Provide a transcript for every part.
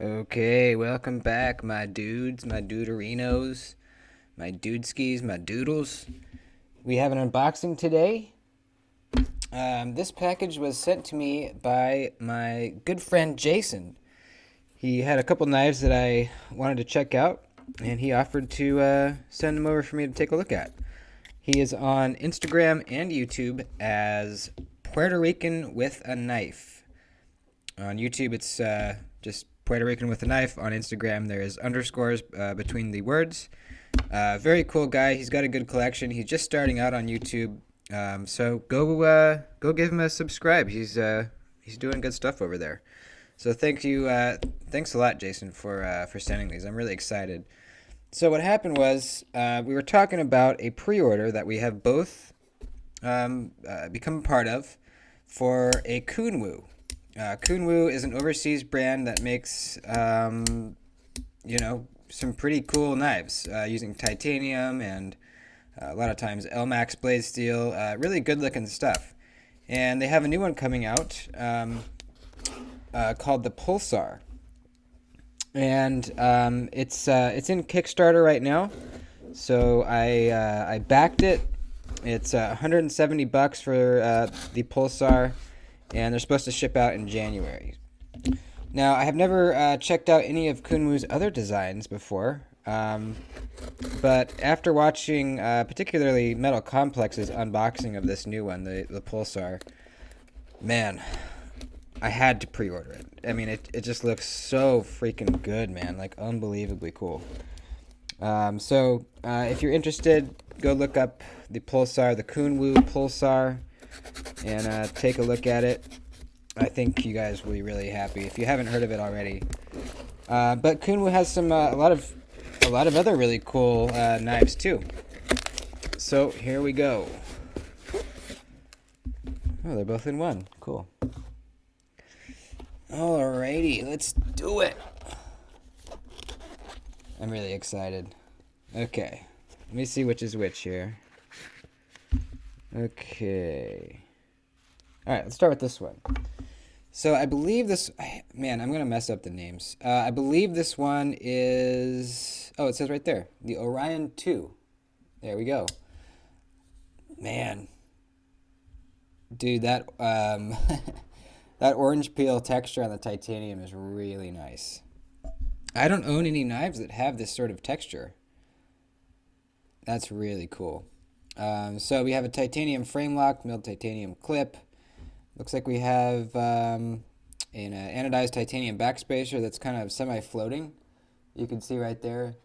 Okay, welcome back, my dudes, my duderinos, my dudeskis, my doodles. We have an unboxing today. This package was sent to me by my good friend Jason. He had a couple knives that I wanted to check out, and he offered to send them over for me to take a look at. He is on Instagram and YouTube as Puerto Rican with a Knife. On YouTube, it's just Puerto Rican with a Knife. On Instagram, there is underscores between the words. Very cool guy. He's got a good collection. He's just starting out on YouTube, so go give him a subscribe. He's doing good stuff over there. So thanks a lot, Jason, for sending these. I'm really excited. So what happened was we were talking about a pre-order that we have both become a part of for a Kunwu. Kunwu is an overseas brand that makes, some pretty cool knives using titanium and a lot of times Elmax blade steel. Really good looking stuff. And they have a new one coming out called the Pulsar. And it's in Kickstarter right now. So I backed it. It's $170 for the Pulsar, and they're supposed to ship out in January. Now, I have never checked out any of Kunwu's other designs before, but after watching particularly Metal Complex's unboxing of this new one, the Pulsar, man, I had to pre-order it. I mean, it just looks so freaking good, man, like unbelievably cool. So if you're interested, go look up the Pulsar, the Kunwu Pulsar, and take a look at it. I think you guys will be really happy if you haven't heard of it already. But Kunwu has some a lot of other really cool knives too. So here we go. Oh, they're both in one. Cool. Alrighty, let's do it. I'm really excited. Okay, let me see which is which here. Okay. Alright, let's start with this one. So I believe this... Man, I'm going to mess up the names. I believe this one is... Oh, it says right there. The Orion 2. There we go. Man. Dude, that... that orange peel texture on the titanium is really nice. I don't own any knives that have this sort of texture. That's really cool. So we have a titanium frame lock, milled titanium clip. Looks like we have an anodized titanium backspacer that's kind of semi-floating. You can see right there.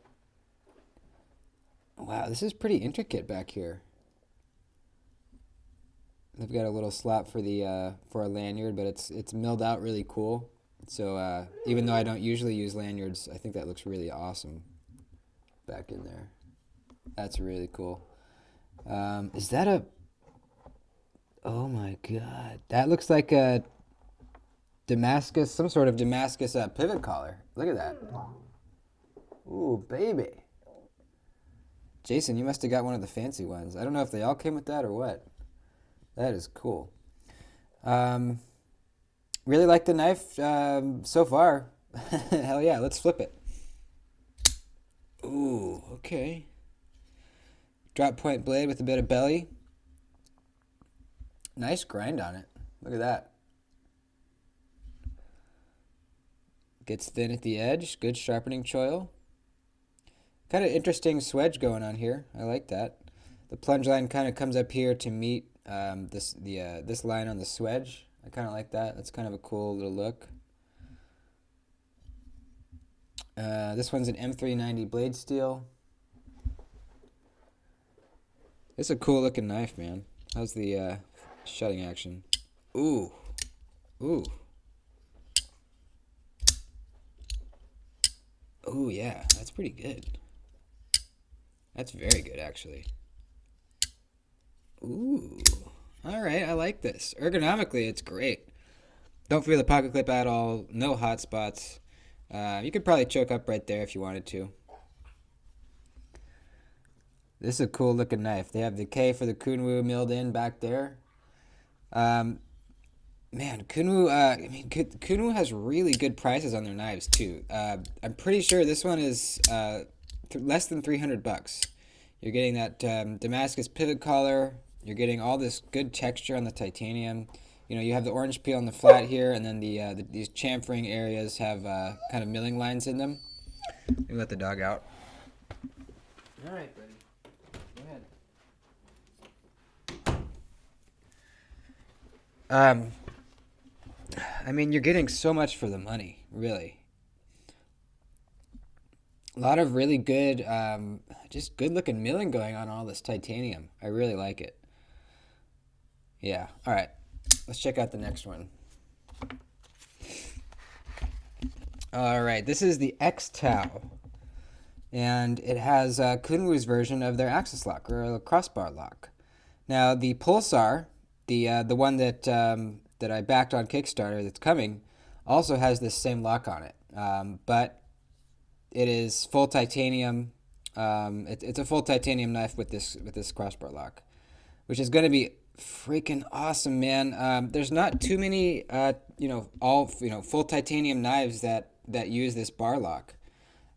Wow, this is pretty intricate back here. They've got a little slot for for a lanyard, but it's milled out really cool. So even though I don't usually use lanyards, I think that looks really awesome back in there. That's really cool. Is that a... Oh my god. That looks like a Damascus, some sort of Damascus pivot collar. Look at that. Ooh, baby. Jason, you must have got one of the fancy ones. I don't know if they all came with that or what. That is cool. Really like the knife so far. Hell yeah, let's flip it. Ooh, okay. Drop point blade with a bit of belly. Nice grind on it. Look at that. Gets thin at the edge. Good sharpening choil. Kind of interesting swedge going on here. I like that. The plunge line kind of comes up here to meet this line on the swedge. I kind of like that. That's kind of a cool little look. This one's an M390 blade steel. It's a cool looking knife, man. How's the shutting action? Ooh. Ooh. Ooh, yeah. That's pretty good. That's very good, actually. Ooh. Alright, I like this. Ergonomically, it's great. Don't feel the pocket clip at all. No hot spots. You could probably choke up right there if you wanted to. This is a cool looking knife. They have the K for the Kunwu milled in back there. Man, Kunwu. I mean, Kunwu has really good prices on their knives too. I'm pretty sure this one is less than $300. You're getting that Damascus pivot collar. You're getting all this good texture on the titanium. You know, you have the orange peel on the flat here, and then these chamfering areas have kind of milling lines in them. Let me let the dog out. All right, buddy. Go ahead. I mean, you're getting so much for the money, really. A lot of really good, just good looking milling going on all this titanium. I really like it. Yeah. All right. Let's check out the next one. All right. This is the X-Tau. And it has Kunwu's version of their axis lock or a crossbar lock. Now, the Pulsar, the one that I backed on Kickstarter that's coming, also has this same lock on it. But it is full titanium. It's a full titanium knife with this crossbar lock, which is going to be freaking awesome, man. There's not too many, full titanium knives that use this bar lock.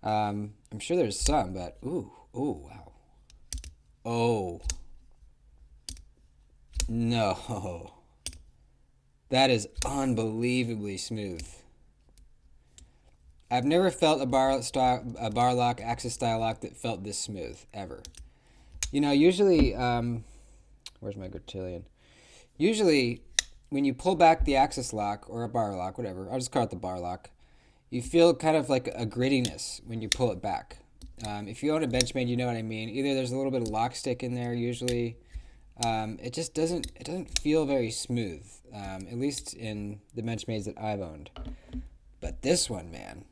I'm sure there's some, but wow, oh no, that is unbelievably smooth. I've never felt a bar lock, axis style lock that felt this smooth ever. You know, usually, where's my Grotilian? Usually, when you pull back the axis lock or a bar lock, whatever, I'll just call it the bar lock, you feel kind of like a grittiness when you pull it back. If you own a Benchmade, you know what I mean. Either there's a little bit of lock stick in there, usually. It just doesn't feel very smooth, at least in the Benchmades that I've owned. But this one, man.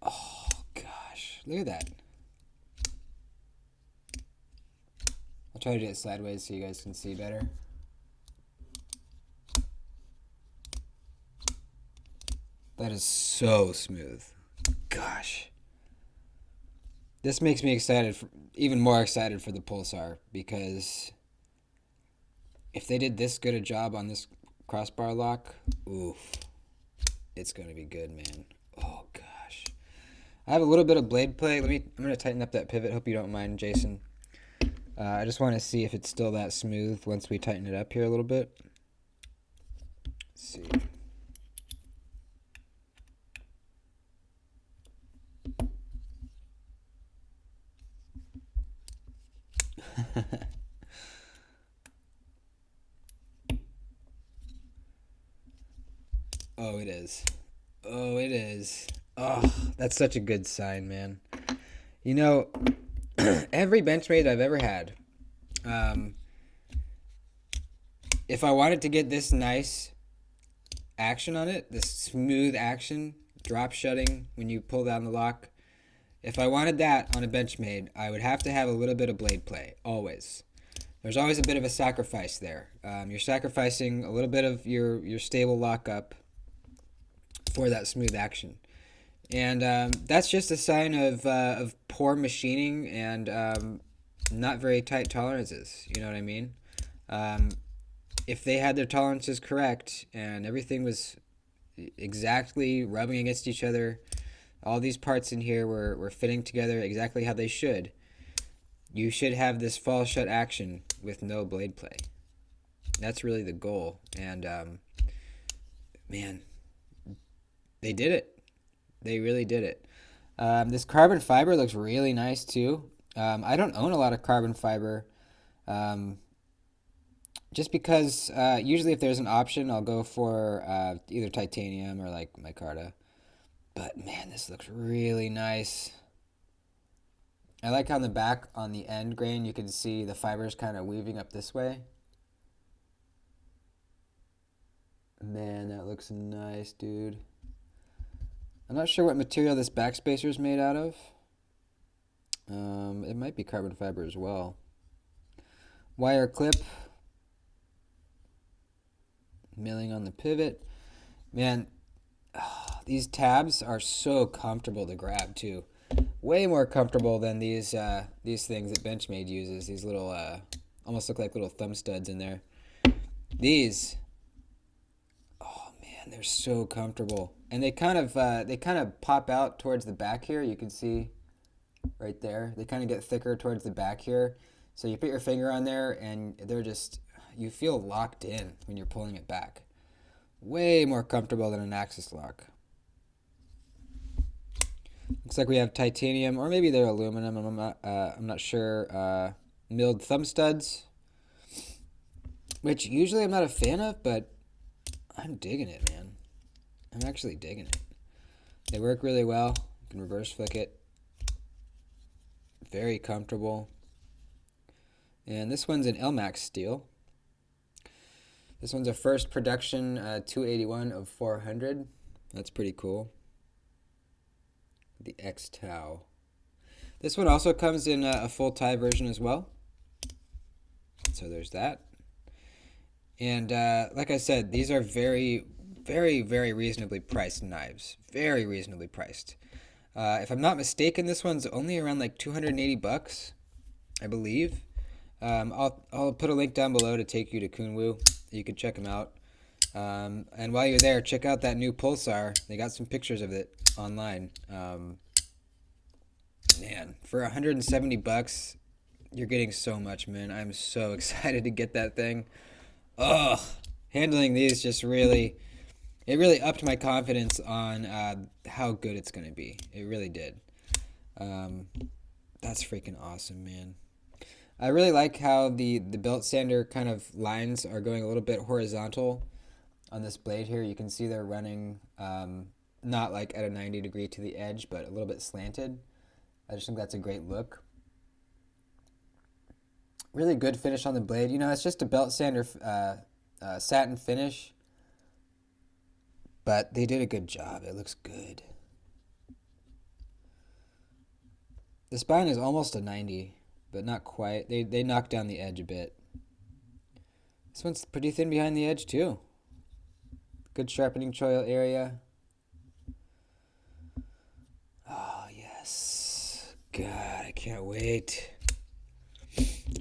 Oh, gosh. Look at that. I'll try to do it sideways so you guys can see better. That is so smooth. Gosh. This makes me even more excited for the Pulsar, because if they did this good a job on this crossbar lock, oof, it's going to be good, man. Oh, gosh. I have a little bit of blade play. I'm going to tighten up that pivot. Hope you don't mind, Jason. I just want to see if it's still that smooth once we tighten it up here a little bit. Let's see. Oh, it is. Oh, it is. Oh, that's such a good sign, man. You know, every Benchmade I've ever had, if I wanted to get this nice action on it, this smooth action, drop shutting when you pull down the lock, if I wanted that on a Benchmade, I would have to have a little bit of blade play, always. There's always a bit of a sacrifice there. You're sacrificing a little bit of your stable lockup for that smooth action. And that's just a sign of poor machining and not very tight tolerances. You know what I mean? If they had their tolerances correct and everything was exactly rubbing against each other, all these parts in here were fitting together exactly how they should, you should have this fall shut action with no blade play. That's really the goal. And man, they did it. They really did it. This carbon fiber looks really nice too. I don't own a lot of carbon fiber, just because usually if there's an option, I'll go for either titanium or like micarta. But man, this looks really nice. I like on the back, on the end grain, you can see the fibers kind of weaving up this way. Man, that looks nice, dude. I'm not sure what material this backspacer is made out of. It might be carbon fiber as well. Wire clip. Milling on the pivot. Man, these tabs are so comfortable to grab too. Way more comfortable than these things that Benchmade uses. These little, almost look like little thumb studs in there. These, oh man, they're so comfortable, and they kind of pop out towards the back here. You can see right there. They kind of get thicker towards the back here. So you put your finger on there, and you feel locked in when you're pulling it back. Way more comfortable than an Axis lock. Looks like we have titanium, or maybe they're aluminum. I'm not sure. Milled thumb studs, which usually I'm not a fan of, but I'm digging it, man. I'm actually digging it. They work really well. You can reverse flick it. Very comfortable. And this one's an LMAX steel. This one's a first production 281 of 400. That's pretty cool. The X Tau. This one also comes in a full tie version as well. So there's that. And like I said, these are very, very, very reasonably priced knives. Very reasonably priced. If I'm not mistaken, this one's only around like $280, I believe. I'll put a link down below to take you to Kunwu. You can check them out. And while you're there, check out that new Pulsar. They got some pictures of it online. Man, for $170, you're getting so much, man. I'm so excited to get that thing. Ugh, handling these just really upped my confidence on how good it's going to be. It really did. That's freaking awesome, man. I really like how the belt sander kind of lines are going a little bit horizontal on this blade here. You can see they're running not like at a 90 degree to the edge, but a little bit slanted. I just think that's a great look. Really good finish on the blade. You know, it's just a belt sander satin finish, but they did a good job. It looks good. The spine is almost a 90, but not quite. They knocked down the edge a bit. This one's pretty thin behind the edge too. Good sharpening choil area. Oh, yes. God, I can't wait.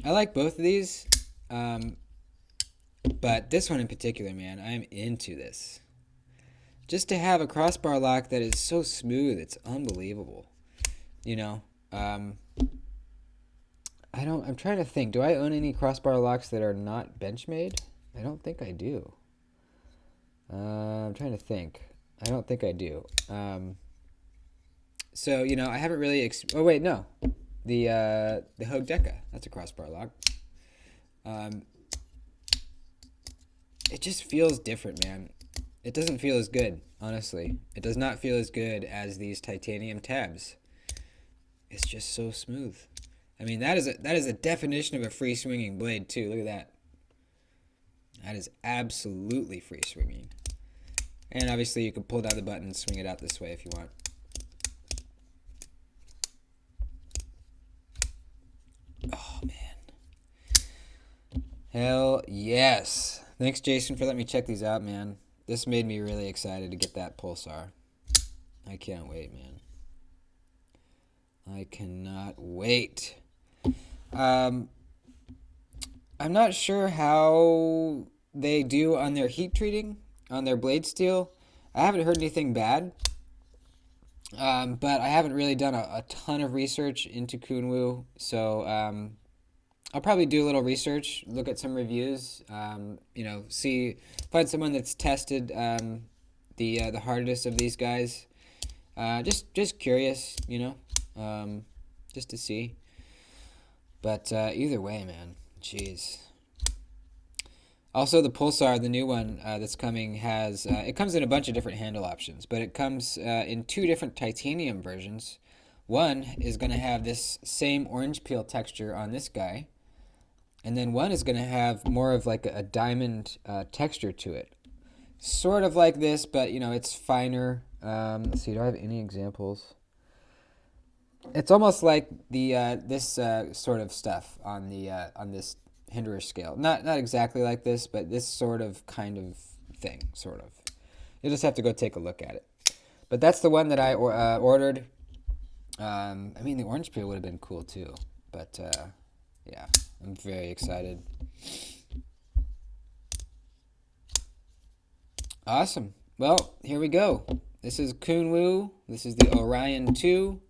I like both of these, but this one in particular, man, I am into this. Just to have a crossbar lock that is so smooth, it's unbelievable. You know, I'm trying to think, do I own any crossbar locks that are not Benchmade? I don't think I do. I'm trying to think. I don't think I do. So, you know, I haven't really... oh, wait, no. The Hogue Deca. That's a crossbar lock. It just feels different, man. It doesn't feel as good, honestly. It does not feel as good as these titanium tabs. It's just so smooth. I mean, that is a definition of a free swinging blade too. Look at that. That is absolutely free swinging. And obviously you can pull down the button and swing it out this way if you want. Oh man. Hell yes. Thanks, Jason, for letting me check these out, man. This made me really excited to get that Pulsar. I can't wait, man. I cannot wait. I'm not sure how they do on their heat treating, on their blade steel. I haven't heard anything bad. But I haven't really done a ton of research into Kunwu, so I'll probably do a little research, look at some reviews, you know, find someone that's tested the hardest of these guys. Just curious, you know, just to see. But either way, man, jeez. Also, the Pulsar, the new one that's coming, it comes in a bunch of different handle options, but it comes in 2 different titanium versions. One is going to have this same orange peel texture on this guy, and then one is going to have more of like a diamond texture to it. Sort of like this, but, you know, it's finer. Let's see, do I have any examples? It's almost like this sort of stuff on this Hinderer scale. Not exactly like this, but this sort of kind of thing, sort of. You'll just have to go take a look at it. But that's the one that I ordered. I mean, the orange peel would have been cool too. But yeah, I'm very excited. Awesome. Well, here we go. This is Kunwu. This is the Orion 2.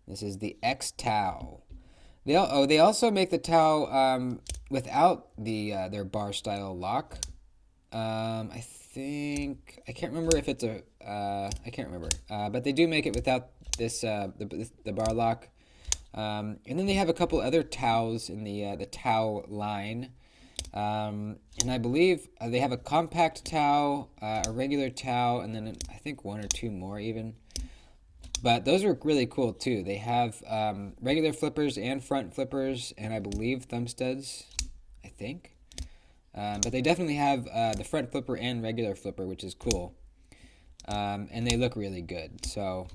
This is the X Tau. They also make the Tau without their bar style lock. I can't remember if it's I can't remember. But they do make it without this the bar lock. And then they have a couple other Taus in the Tau line. And I believe they have a compact Tau, a regular Tau, and then I think one or two more even. But those are really cool too. They have regular flippers and front flippers, and I believe thumb studs, I think. But they definitely have the front flipper and regular flipper, which is cool. And they look really good. So,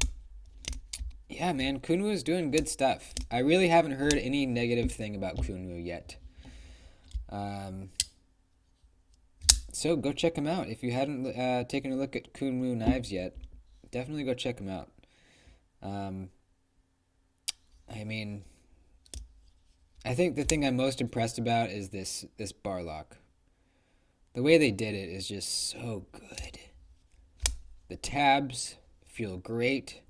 yeah, man, Kunwu is doing good stuff. I really haven't heard any negative thing about Kunwu yet. So go check them out. If you hadn't taken a look at Kunwu knives yet, definitely go check them out. I mean, I think the thing I'm most impressed about is this bar lock. The way they did it is just so good. The tabs feel great.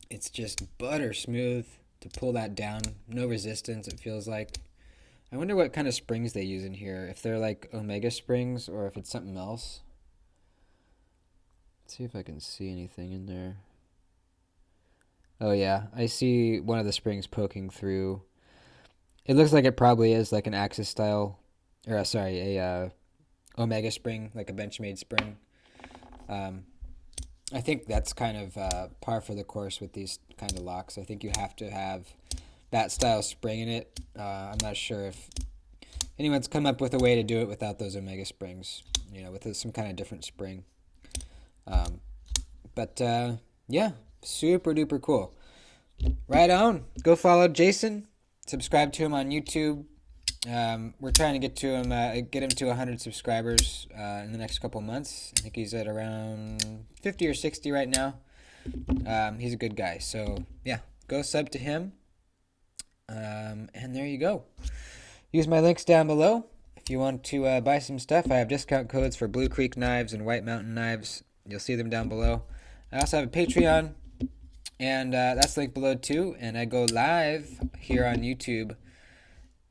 It's just butter smooth to pull that down. No resistance, it feels like. I wonder what kind of springs they use in here. If they're like Omega springs or if it's something else. Let's see if I can see anything in there. Oh yeah, I see one of the springs poking through. It looks like it probably is like an Axis style, or a Omega spring, like a Benchmade spring. I think that's kind of par for the course with these kind of locks. I think you have to have that style spring in it. I'm not sure if anyone's come up with a way to do it without those Omega springs, with some kind of different spring. But yeah, super duper cool. Right on. Go follow Jason. Subscribe to him on YouTube. We're trying to get him to 100 subscribers in the next couple months. I think he's at around 50 or 60 right now. He's a good guy. So yeah, go sub to him. And there you go. Use my links down below if you want to buy some stuff. I have discount codes for Blue Creek knives and White Mountain knives. You'll see them down below. I also have a Patreon, and that's linked below too. And I go live here on YouTube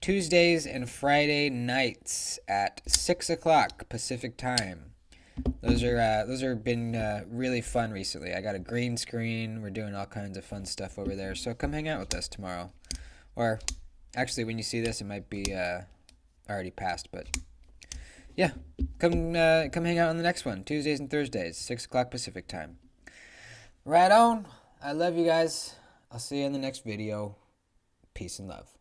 Tuesdays and Friday nights at 6 o'clock Pacific time. Those are been really fun recently. I got a green screen. We're doing all kinds of fun stuff over there. So come hang out with us tomorrow. Or actually, when you see this, it might be already passed. But yeah, come hang out on the next one. Tuesdays and Thursdays, 6 o'clock Pacific time. Right on. I love you guys. I'll see you in the next video. Peace and love.